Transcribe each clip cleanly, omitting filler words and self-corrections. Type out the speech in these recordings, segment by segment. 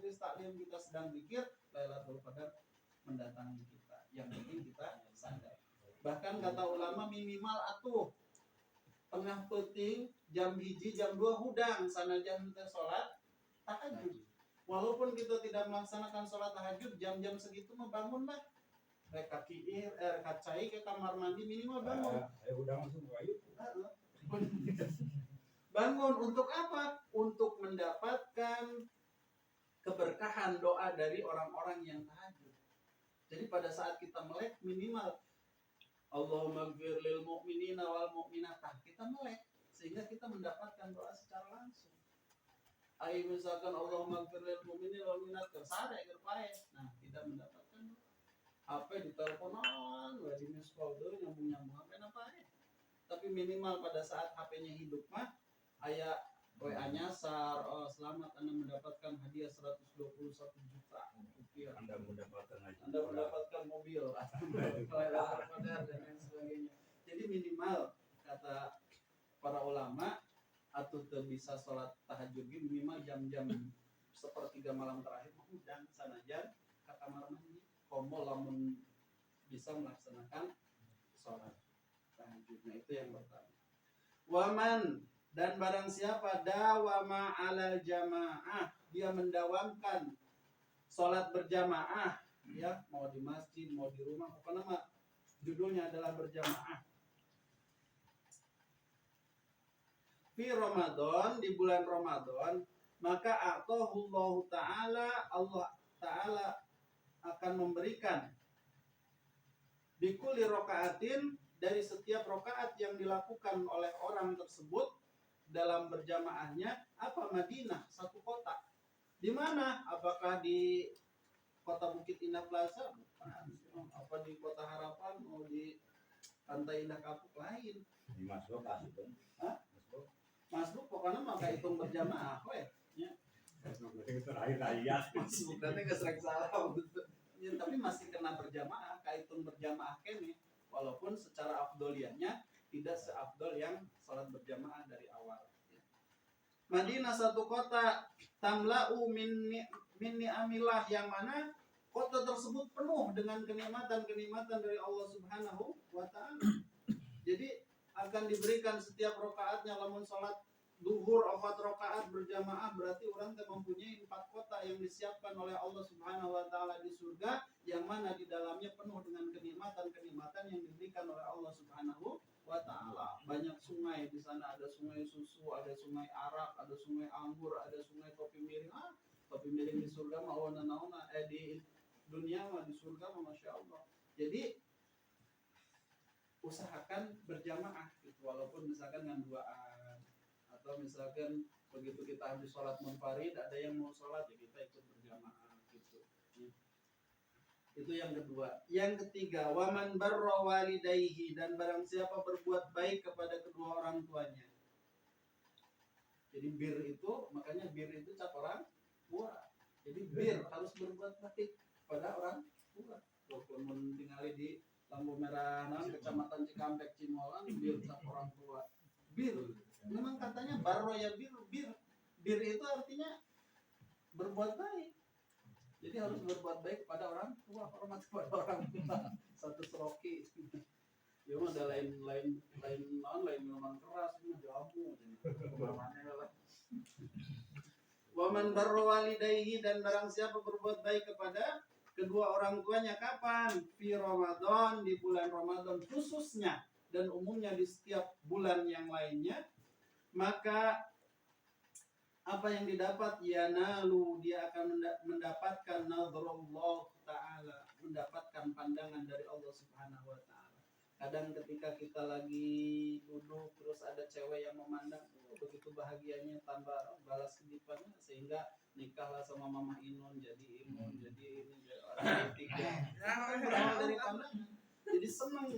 majelis taklim kita sedang zikir, Lailatul Qadar mendatangi kita. Yang penting kita sadar. Bahkan kata ulama minimal atuh tengah penting jam 1 jam 2 hudang sanajan teh salat tahajud. Walaupun kita tidak melaksanakan sholat tahajud jam-jam segitu mah bangun lah. Reka kiir, reka cai ke kamar mandi minimal bangun. Udah langsung ayo. Bangun untuk apa? Untuk mendapatkan keberkahan doa dari orang-orang yang tahajud. Jadi pada saat kita melek minimal Allahumma gfir lil mu'minina wal mu'minatah, kita melek sehingga kita mendapatkan doa secara langsung. Ayo misalkan Allahumma gfir lil mu'minina wal mu'minat kersare kerpae, nah kita mendapatkan doa. HP di teleponan, di miss call dulu nyambung HP apa ya? Tapi minimal pada saat HP-nya hidup mah aya WA nyasar, oh selamat Anda mendapatkan hadiah 121 juta rupiah. Anda mendapatkan mobil, dan lain sebagainya. Jadi minimal kata para ulama atau bisa sholat tahajud minimal jam-jam sepertiga malam terakhir dan sanajan ke kamar mandi komo lamun bisa melaksanakan sholat tahajud. Nah itu yang pertama. Waman dan barang siapa dawama alal jamaah, dia mendawamkan sholat berjamaah, ya mau di masjid mau di rumah, pokoknya mah judulnya adalah berjamaah. Fi Ramadan, di bulan Ramadan, maka Allah Ta'ala akan memberikan bikuli rokaatin, dari setiap rokaat yang dilakukan oleh orang tersebut dalam berjamaahnya apa Madinah, satu kota. Di mana? Apakah di kota Bukit Indah Plaza? Apa di Kota Harapan? Mau di Pantai Indah Kapuk lain? Di Masbuk asik kan? Hah? Masbuk pokoknya maka hitung berjamaah, weh. Ya. Masbuk itu terakhir ayat. Masbuk nanti nggak sering salah. Ya, tapi masih kena berjamaah, kahitung berjamaah kene. Walaupun secara afdoliyahnya tidak seafdol yang sholat berjamaah dari awal. Madinah satu kota, tamla'u min ni'amillah, yang mana kota tersebut penuh dengan kenikmatan-kenikmatan dari Allah Subhanahu wa Ta'ala. Jadi akan diberikan setiap rakaatnya, lamun sholat duhur 4 rakaat berjamaah berarti orang mempunyai 4 kota yang disiapkan oleh Allah Subhanahu wa Ta'ala di surga, yang mana di dalamnya penuh dengan kenikmatan-kenikmatan yang diberikan oleh Allah Subhanahu wa Ta'ala. Banyak sungai di sana, ada sungai susu, ada sungai arak, ada sungai anggur, ada sungai kopi miring. Kopi miring di surga mah naona di dunia mah, di surga mah masya Allah. Jadi usahakan berjamaah gitu, walaupun misalkan dengan duaan, atau misalkan begitu kita habis sholat munfarid ada yang mau sholat ya kita ikut berjamaah gitu. Itu yang kedua. Yang ketiga, waman barra walidayhi, dan barang siapa berbuat baik kepada kedua orang tuanya. Jadi bir itu, makanya bir itu cap orang tua. Jadi bir harus berbuat baik kepada orang tua. Walaupun tinggali di lampu merah kecamatan Cikampek Cimolan, bir cap orang tua. Bir memang katanya barro ya bir itu artinya berbuat baik. Jadi harus berbuat baik kepada orang tua, hormat kepada orang tua. Satu seroki. Ya mah ada lain minuman keras, ini jamu. Waman barro walidayhi, dan barang siapa berbuat baik kepada kedua orang tuanya kapan? Fi Ramadan, di bulan Ramadan khususnya, dan umumnya di setiap bulan yang lainnya, maka apa yang didapat? Yanalu, dia akan mendapatkan nadhrullah ta'ala, mendapatkan pandangan dari Allah Subhanahu wa Ta'ala. Kadang ketika kita lagi duduk terus ada cewek yang memandang, begitu bahagianya tambah balas kedipannya, sehingga nikahlah sama Mama Inun, jadi Imun, jadi ini, jadi orang ketiga. Berawal dari pandangan. Jadi senang.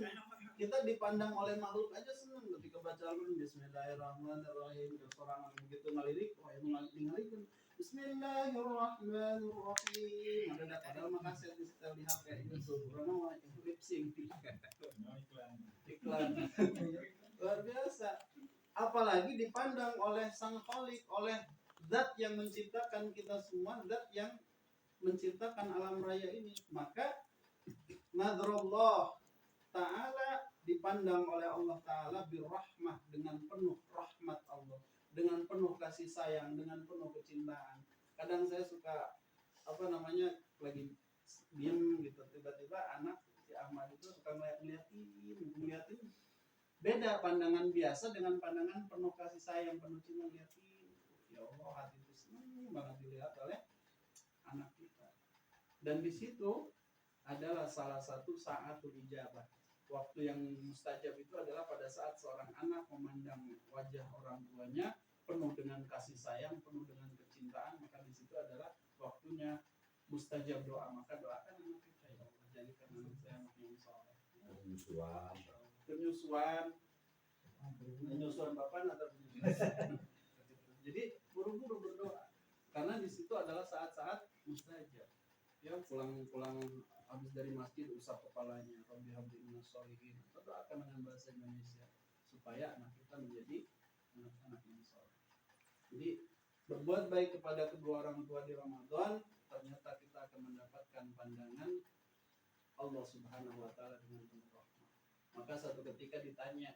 Kita dipandang oleh makhluk aja senang ketika baca Al-Qur'an Bismillahirrahmanirrahim, seorang begitu ngalirik, wah yang ngalirik Bismillahirrahmanirrahim. Ada padahal makasih di setel di HP itu, karena mau lip sync iklan. Luar biasa. Apalagi dipandang oleh Sang Khalik, oleh zat yang menciptakan kita semua, zat yang menciptakan alam raya ini. Maka nadrullah ta'ala dipandang oleh Allah Ta'ala birrahmah, dengan penuh rahmat Allah, dengan penuh kasih sayang, dengan penuh kecintaan. Kadang saya suka lagi diem gitu, tiba-tiba anak si Ahmad itu suka ngeliatin. Beda pandangan biasa dengan pandangan penuh kasih sayang, penuh cinta, ngeliatin. Ya Allah, hati itu senang banget dilihat oleh anak kita. Dan di situ adalah salah satu sa'atul ijabah. Waktu yang mustajab itu adalah pada saat seorang anak memandang wajah orang tuanya penuh dengan kasih sayang, penuh dengan kecintaan, maka di situ adalah waktunya mustajab doa. Maka doakan anak kita, ya Allah, jadikan anak saya anak yang saleh. Penyusuan bapak atau penyusuan. Jadi buru-buru berdoa, karena di situ adalah saat-saat mustajab. Ya, pulang habis dari masjid usap kepalanya, Rabbi habli minas sholihin, berdoakan dengan bahasa Indonesia supaya anak kita menjadi anak-anak yang saleh. Jadi berbuat baik kepada kedua orang tua di Ramadan, ternyata kita akan mendapatkan pandangan Allah Subhanahu wa taala dengan penuh rahmat. Maka satu ketika ditanya,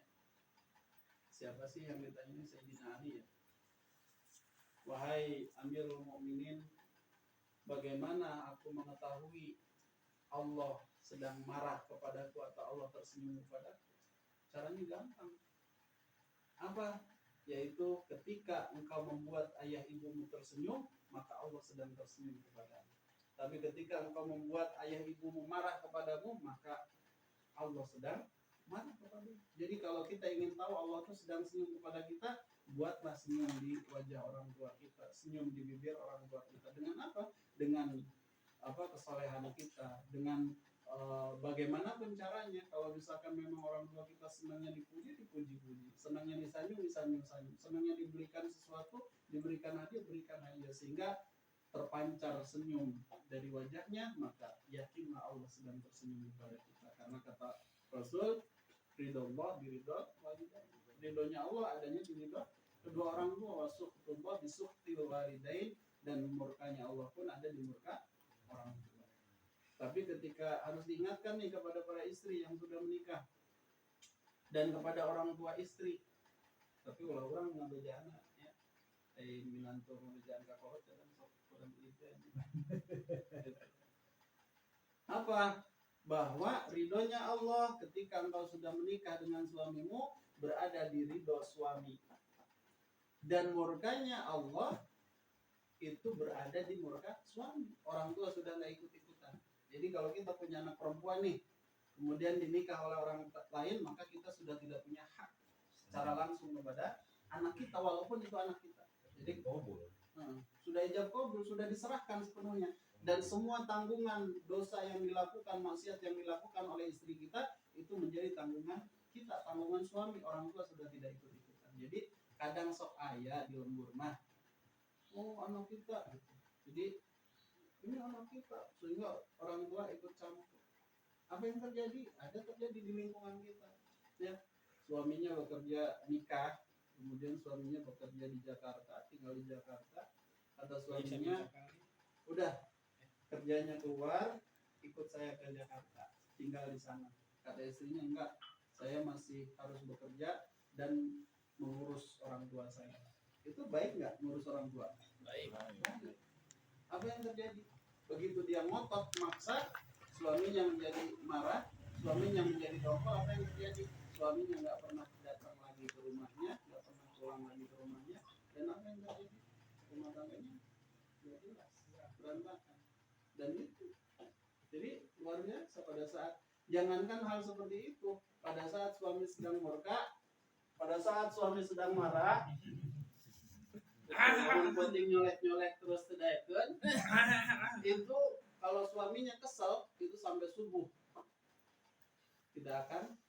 siapa sih yang ditanya? Sayyidina Ali, ya. Wahai Amirul Mukminin, bagaimana aku mengetahui Allah sedang marah kepadaku atau Allah tersenyum kepadaku? Caranya gampang. Apa? Yaitu ketika engkau membuat ayah ibumu tersenyum, maka Allah sedang tersenyum kepadamu. Tapi ketika engkau membuat ayah ibumu marah kepadamu, maka Allah sedang marah kepadamu. Jadi kalau kita ingin tahu Allah itu sedang senyum kepada kita, buatlah senyum di wajah orang tua kita, senyum di bibir orang tua kita. Dengan apa? Dengan kesalehan kita, dengan bagaimanapun caranya. Kalau misalkan memang orang tua kita senangnya dipuji, senangnya disanjung, senangnya diberikan sesuatu, diberikan hadiah, berikan hadiah, sehingga terpancar senyum dari wajahnya, maka yakinlah Allah sedang tersenyum kepada kita. Karena kata Rasul, ridho ridhonya Allah adanya di ridho kedua orang tua, wasuhtullah bisuhtil walidain, dan murkanya Allah pun ada di murka orang tua. Tapi ketika harus diingatkan nih kepada para istri yang sudah menikah dan kepada orang tua istri, tapi kalau orang ngambeja anak ya, milantur ngambeja anak kakak dan orang itu apa? Bahwa ridhonya Allah ketika engkau sudah menikah dengan suamimu berada di ridho suami, dan murkanya Allah itu berada di murka suami. Orang tua sudah nggak ikut-ikutan. Jadi kalau kita punya anak perempuan nih, kemudian dinikah oleh orang lain, maka kita sudah tidak punya hak secara langsung kepada anak kita, walaupun itu anak kita. Jadi sudah ijab qabul, sudah diserahkan sepenuhnya, dan semua tanggungan dosa yang dilakukan, maksiat yang dilakukan oleh istri kita itu menjadi tanggungan kita, tanggungan suami. Orang tua sudah tidak ikut-ikutan. Jadi kadang sok ayah di lembur mah, oh anak kita, jadi ini anak kita, sehingga orang tua ikut campur. Apa yang terjadi? Ada terjadi di lingkungan kita. Ya, suaminya bekerja nikah, kemudian suaminya bekerja di Jakarta, tinggal di Jakarta. Kata suaminya, udah kerjanya keluar, ikut saya ke Jakarta, tinggal di sana. Kata istrinya, enggak, saya masih harus bekerja dan mengurus orang tua saya. Itu baik nggak mengurus orang tua? Baik. Apa yang terjadi? Begitu dia ngotot maksa, suaminya menjadi marah, suaminya menjadi dongkol. Apa yang terjadi? Suaminya nggak pernah datang lagi ke rumahnya, nggak pernah pulang lagi ke rumahnya, dan apa yang terjadi? Rumah tangganya jelas berantakan. Dan itu, jadi luar biasa pada saat, jangankan hal seperti itu, pada saat suami sedang murka, pada saat suami sedang marah, penting nyolek terus tedaikun, itu kalau suaminya kesel itu sampai subuh tidak akan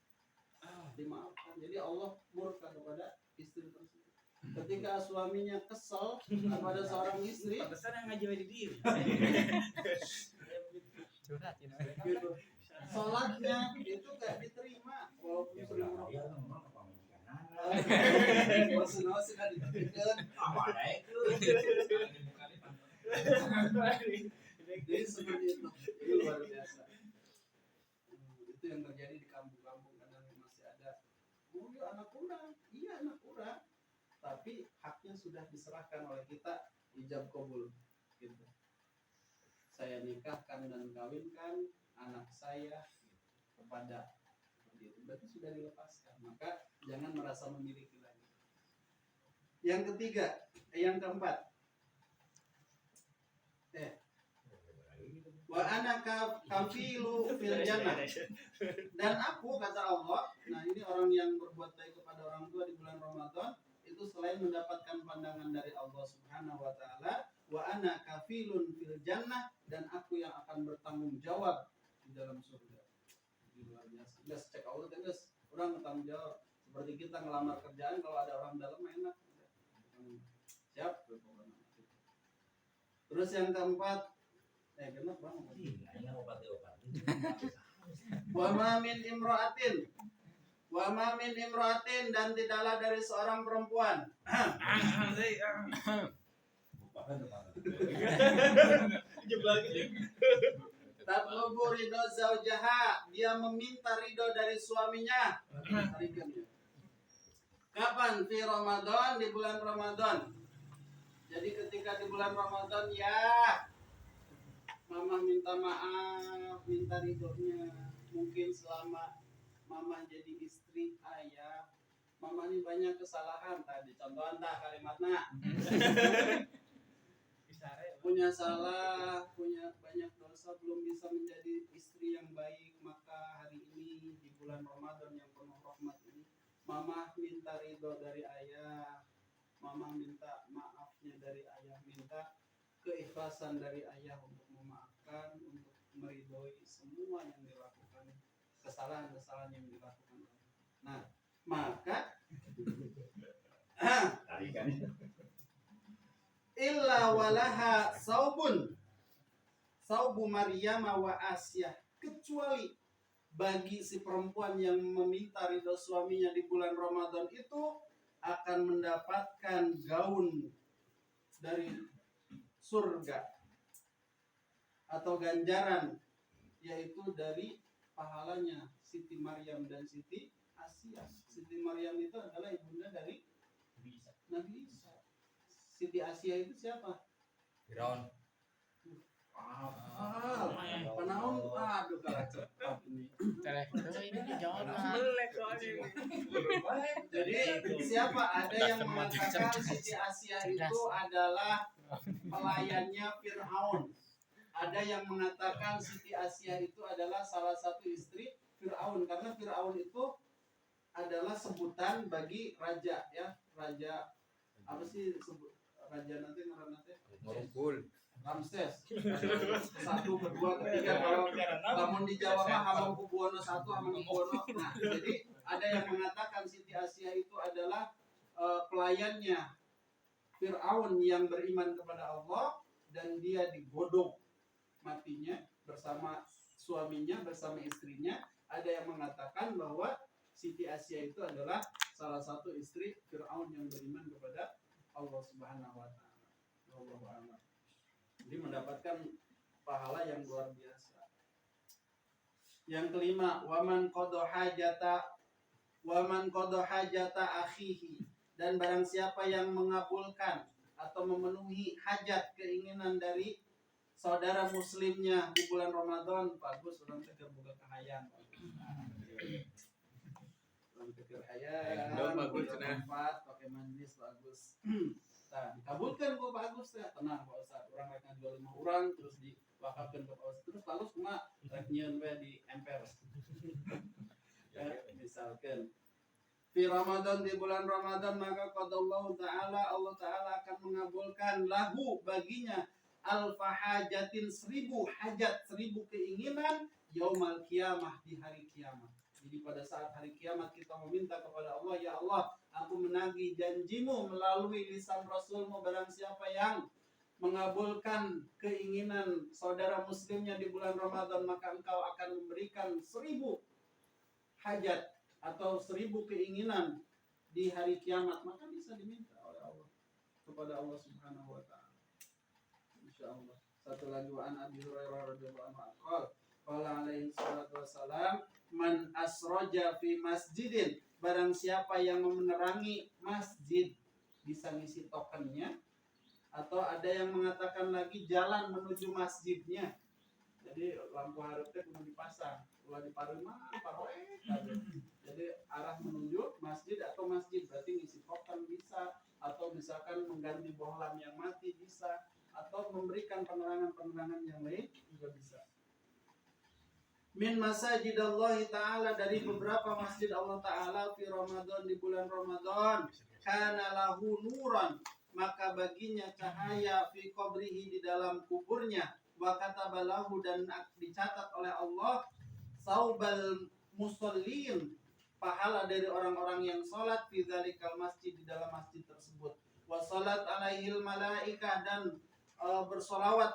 dimaafkan. Jadi Allah murka kepada istri tersebut. Ketika suaminya kesel kepada seorang istri, pantesan yang ngaji di diri. gitu. Sholatnya itu gak diterima walaupun sering Bosan sudah ditekan. Apa naik tuh? Jadi seperti itu. Itu luar biasa. Itu yang terjadi di kampung-kampung kadang masih ada. Oh, ya anak kurang. Iya anak kurang. Tapi haknya sudah diserahkan oleh kita, ijab kabul. Gitu. Saya nikahkan dan kawinkan anak saya kepada seperti itu. Berarti sudah dilepaskan. Maka jangan merasa memiliki lagi. Yang ketiga, yang keempat. Wa ana kafilu fil jannah. Dan aku kata Allah, nah ini orang yang berbuat baik kepada orang tua di bulan Ramadan itu selain mendapatkan pandangan dari Allah Subhanahu wa taala, wa ana kafilun fil jannah, dan aku yang akan bertanggung jawab di dalam surga. Ini luar biasa. Guys, cek Allah kan guys. Orang bertanggung jawab. Seperti kita ngelamar kerjaan kalau ada orang dalam enak. Siap? Terus yang keempat, kenapa bang? Ini obat-obat. Wa ma min imra'atin dan tidaklah dari seorang perempuan tatlubu ridho zaujaha, dia meminta ridho dari suaminya. Kapan? Fi Ramadan, di bulan Ramadan. Jadi ketika di bulan Ramadan, ya mama minta maaf, minta ridhonya. Mungkin selama mama jadi istri ayah, mama ini banyak kesalahan tadi. Contohan dah kalimatnya. Punya salah, punya banyak dosa, belum bisa menjadi istri yang baik. Maka hari ini di bulan Ramadan yang penuh rahmat ini, mama minta ridho dari ayah, mama minta maafnya dari ayah, minta keikhlasan dari ayah untuk memaafkan, untuk meridhoi semua yang dilakukan, kesalahan-kesalahan yang dilakukan. Nah, maka illa walaha saubu Maryam wa Asyah, kecuali bagi si perempuan yang meminta ridho suaminya di bulan Ramadan itu akan mendapatkan gaun dari surga atau ganjaran, yaitu dari pahalanya Siti Maryam dan Siti Asyah. Siti Maryam itu adalah ibunda dari Nabi Isa. Siti Asyah itu siapa? Firaun. Penaun, aduh kalah cepat ini. Ini dijawab. Jadi siapa? Ada yang mengatakan Siti Asyah itu adalah pelayannya Fir'aun. Ada yang mengatakan Siti Asyah itu adalah salah satu istri Fir'aun, karena Fir'aun itu adalah sebutan bagi raja, ya, raja apa sih sebut raja nanti Merukul. Ramses. Satu, kedua, ketiga, kalau namun di Jawa mah Hamengkubuwono I, Hamengkubuwono. Nah, jadi ada yang mengatakan Siti Asyah itu adalah pelayannya Fir'aun yang beriman kepada Allah, dan dia digodok matinya bersama suaminya, bersama istrinya. Ada yang mengatakan bahwa Siti Asyah itu adalah salah satu istri Fir'aun yang beriman kepada Allah Subhanahu wa taala. Wallahu a'lam. Jadi mendapatkan pahala yang luar biasa. Yang kelima, waman qada hajata akhihi, dan barang siapa yang mengabulkan atau memenuhi hajat keinginan dari saudara muslimnya di bulan Ramadan, bagus orang tegar buka kahayang. Orang tegar hayang, Bagus tempat pakai majlis bagus. Nah, dikabulkan kok bagus ya, tenang Pak Ustaz. Orang mereka jual 5 orang terus diwakafkan ke Pak Ustaz. Terus lalu cuma reunian di emper. Ya, misalkan di Ramadan, di bulan Ramadan, maka qadallahu ta'ala, Allah ta'ala akan mengabulkan lahu baginya al-fahajatin 1000 hajat, 1000 keinginan yaumal qiyamah, di hari kiamat. Jadi pada saat hari kiamat kita meminta kepada Allah, ya Allah, aku menagih janjimu melalui lisan Rasulmu, barang siapa yang mengabulkan keinginan saudara muslimnya di bulan Ramadan, maka engkau akan memberikan 1000 hajat atau 1000 keinginan di hari kiamat, maka bisa diminta oleh Allah kepada Allah Subhanahu wa taala. Insyaallah. Satu lagi, wa an Abi Hurairah radhiyallahu anhu qala alaihi salatu wassalam, man asraja fi masjidin, barang siapa yang menerangi masjid, bisa ngisi tokennya, atau ada yang mengatakan lagi jalan menuju masjidnya. Jadi lampu harapnya kudu dipasang, ulah dipareun mah paroe. Jadi arah menuju masjid atau masjid berarti ngisi token bisa, atau misalkan mengganti bohlam yang mati bisa, atau memberikan penerangan-penerangan yang lain juga bisa. Min masajidallahi ta'ala, dari beberapa masjid Allah Ta'ala fi Ramadan, di bulan Ramadan, kana lahu nuran, maka baginya cahaya fi qabrihi, di dalam kuburnya, wa katabalahu, dan dicatat oleh Allah, saubal musallin, pahala dari orang-orang yang salat fi dzalikal masjid, di dalam masjid tersebut, wa salat alaihil malaikah, dan bersolawat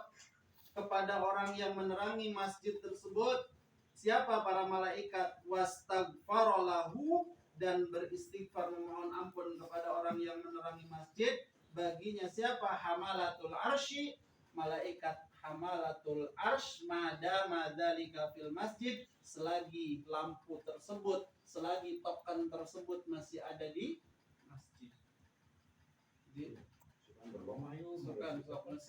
kepada orang yang menerangi masjid tersebut. Siapa? Para malaikat. Wastaghfarolahu, dan beristighfar, memohon ampun kepada orang yang menerangi masjid. Baginya siapa? Hamalatul arsy, malaikat hamalatul arsy, madama dzalika fil masjid, selagi lampu tersebut, selagi token tersebut masih ada di masjid. Jadi bukan 10.000, 10.000, 10.000,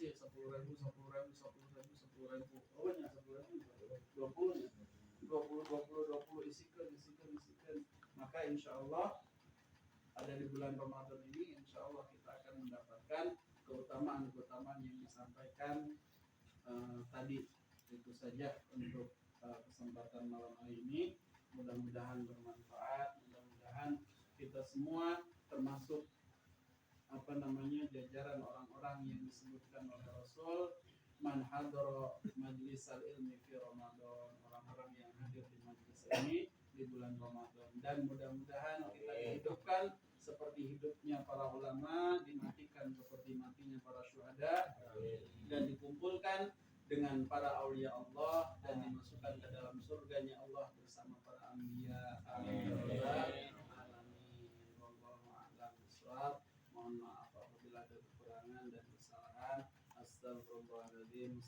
10.000, 10.000. Oh banyak 10.000. 20 isikan. Maka insya Allah ada di bulan Ramadan ini, insya Allah kita akan mendapatkan keutamaan yang disampaikan tadi. Itu saja untuk kesempatan malam hari ini. Mudah-mudahan bermanfaat, mudah-mudahan kita semua termasuk jajaran orang-orang yang disebutkan oleh Rasul, man hadara majlisal ilmi fi Ramadan, orang-orang yang hadir di majlis ini di bulan Ramadan. Dan mudah-mudahan kita dihidupkan seperti hidupnya para ulama, dimatikan seperti matinya para syuhada, dan dikumpulkan dengan para aulia Allah, dan dimasukkan ke dalam surganya Allah bersama para anbiya. Amin. Mohon maaf apabila ada kekurangan dan kesalahan. Astagfirullahaladzim.